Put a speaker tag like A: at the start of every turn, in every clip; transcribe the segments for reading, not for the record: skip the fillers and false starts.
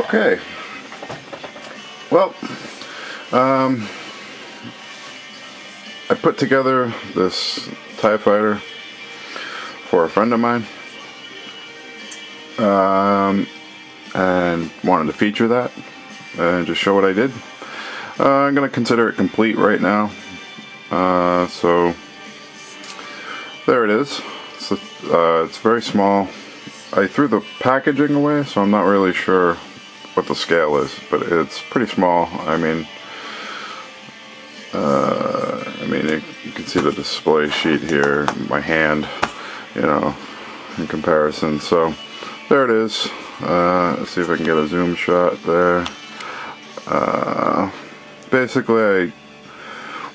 A: Okay, well, I put together this TIE fighter for a friend of mine, and wanted to feature that and just show what I did. I'm going to consider it complete right now, so there it is. It's very small. I threw the packaging away, so I'm not really sure what the scale is, but it's pretty small. I mean, you can see the display sheet here, my hand, you know, in comparison. So there it is. Let's see if I can get a zoom shot there. Basically, I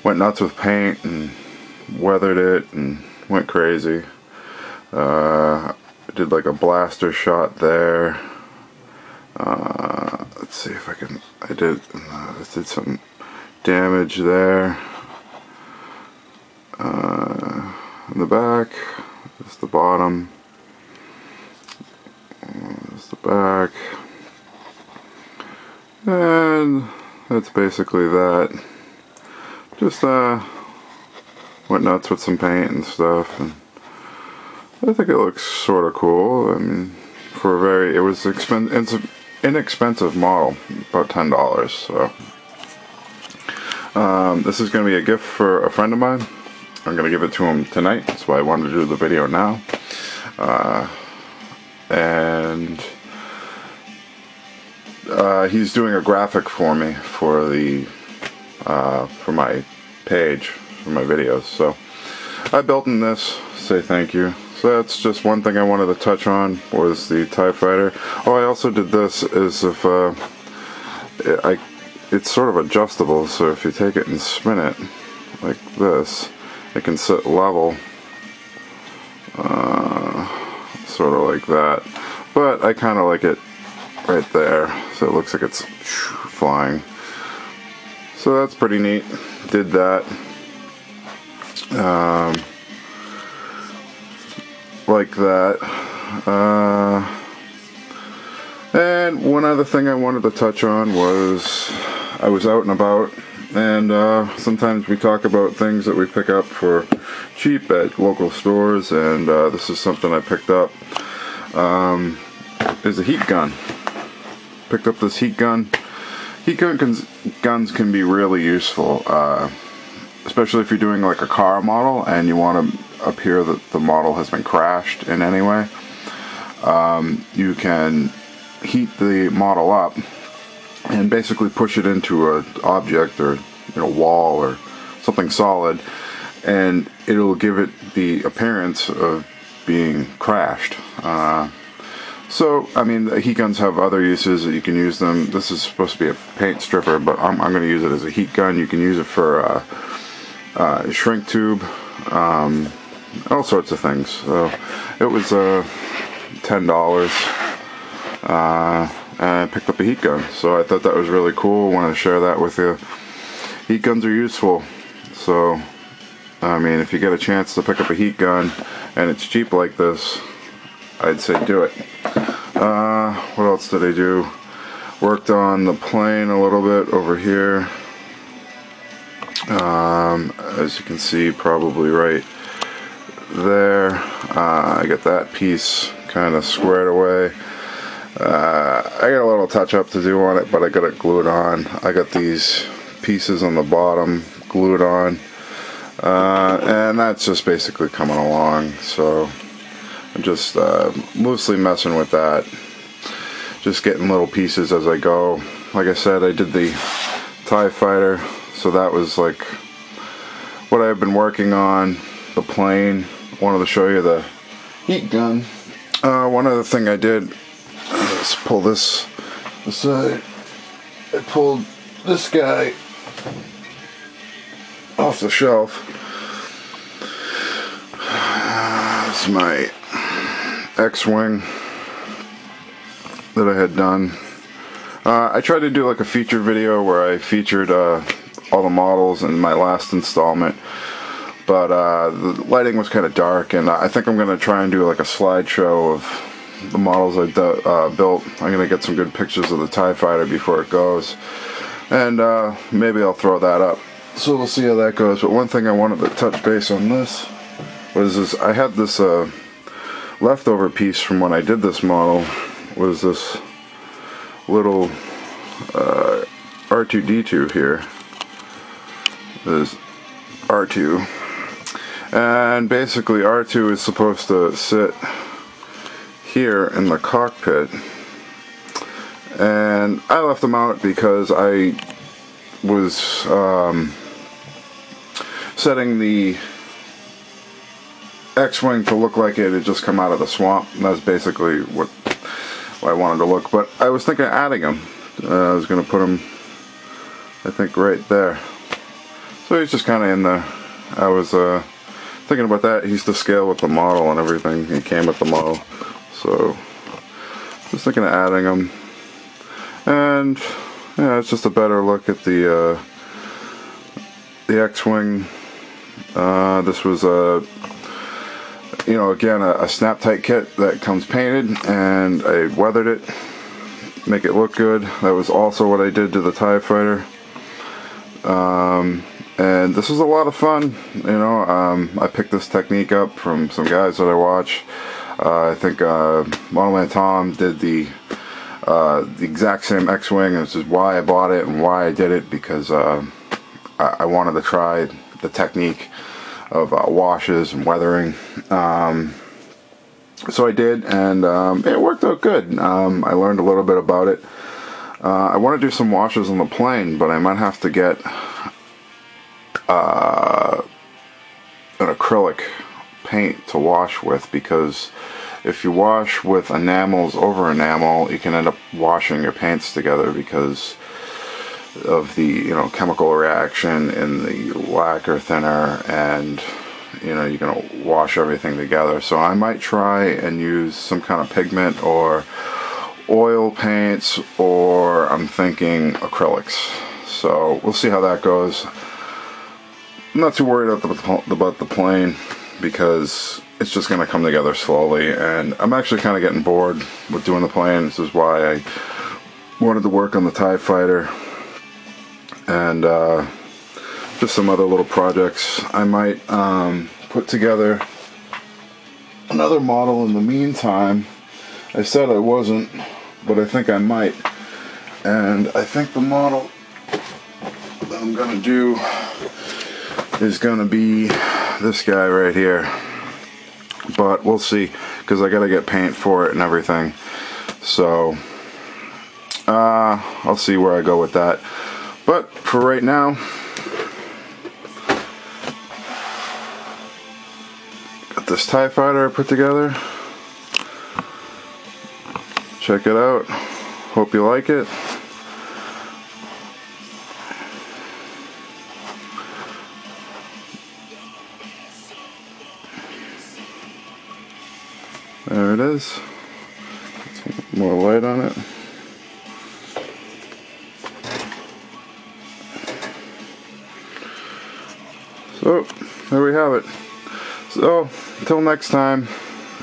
A: went nuts with paint and weathered it and went crazy. Did like a blaster shot there. Let's see if I can. I did some damage there. In the back, this is the bottom. This is the back, and that's basically that. Just went nuts with some paint and stuff, and I think it looks sort of cool. I mean, for it was inexpensive model, about $10. So this is going to be a gift for a friend of mine. I'm going to give it to him tonight. That's why I wanted to do the video now. And he's doing a graphic for me for the for my page, for my videos. So I built in this. Say thank you. So that's just one thing I wanted to touch on, was the TIE fighter. Oh, I also did this is if it's sort of adjustable, so if you take it and spin it like this, it can sit level, sort of like that. But I kind of like it right there, so it looks like it's flying. So that's pretty neat. Did that. Like that. And one other thing I wanted to touch on was I was out and about, and sometimes we talk about things that we pick up for cheap at local stores, and this is something I picked up. Is a heat gun. Picked up this heat gun. Heat guns can be really useful, especially if you're doing like a car model and you want to appear that the model has been crashed in any way. You can heat the model up and basically push it into an object, or wall or something solid, and it'll give it the appearance of being crashed. So, I mean, the heat guns have other uses that you can use them. This is supposed to be a paint stripper, but I'm going to use it as a heat gun. You can use it for a shrink tube, all sorts of things. So it was $10, and I picked up a heat gun. So I thought that was really cool. I wanted to share that with you. Heat guns are useful. So, I mean, if you get a chance to pick up a heat gun and it's cheap like this, I'd say do it. What else did I do? Worked on the plane a little bit over here. As you can see, probably right there. I got that piece kind of squared away. I got a little touch up to do on it, but I got it glued on. I got these pieces on the bottom glued on, and that's just basically coming along. So I'm just loosely messing with that, just getting little pieces as I go. Like I said, I did the TIE fighter, so that was like what I've been working on. The plane. Wanted to show you the heat gun. One other thing I did, let's pull this aside. I pulled this guy off the shelf. It's my X-Wing that I had done. I tried to do like a feature video where I featured all the models in my last installment, but the lighting was kind of dark, and I think I'm going to try and do like a slideshow of the models I built. I'm going to get some good pictures of the TIE Fighter before it goes. And maybe I'll throw that up. So we'll see how that goes. But one thing I wanted to touch base on this was this. I had this leftover piece from when I did this model. Was this little R2-D2 here. There's R2. And basically R2 is supposed to sit here in the cockpit. And I left them out because I was setting the X-Wing to look like it had just come out of the swamp. And that's basically what I wanted to look. But I was thinking of adding them. I was going to put them, I think, right there. So he's just kind of in there. I was thinking about that. He's to scale with the model and everything. He came with the model. So just thinking of adding them. And yeah, it's just a better look at the X-Wing. This was again a snap tight kit that comes painted, and I weathered it, make it look good. That was also what I did to the TIE Fighter. And this was a lot of fun. I picked this technique up from some guys that I watch. I think Model Man Tom did the exact same X-Wing. This is why I bought it and why I did it, because I wanted to try the technique of washes and weathering. So I did, and it worked out good. I learned a little bit about it. I want to do some washes on the plane, but I might have to get an acrylic paint to wash with, because if you wash with enamels over enamel, you can end up washing your paints together because of the chemical reaction in the lacquer thinner, and you're gonna wash everything together. So I might try and use some kind of pigment or oil paints, or I'm thinking acrylics. So we'll see how that goes. I'm not too worried about the plane, because it's just going to come together slowly, and I'm actually kind of getting bored with doing the plane. This is why I wanted to work on the TIE Fighter, and just some other little projects. I might put together another model in the meantime. I said I wasn't, but I think I might. And I think the model that I'm going to do is going to be this guy right here. But we'll see, because I got to get paint for it and everything. So I'll see where I go with that. But for right now, got this TIE Fighter I put together. Check it out. Hope you like it. There it is. Get some more light on it. So, there we have it. So, until next time,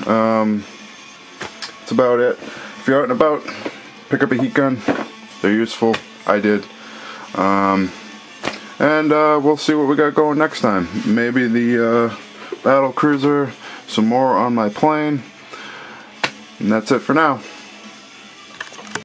A: that's about it. If you're out and about, pick up a heat gun. They're useful. I did. And we'll see what we got going next time. Maybe the battle cruiser, some more on my plane. And that's it for now.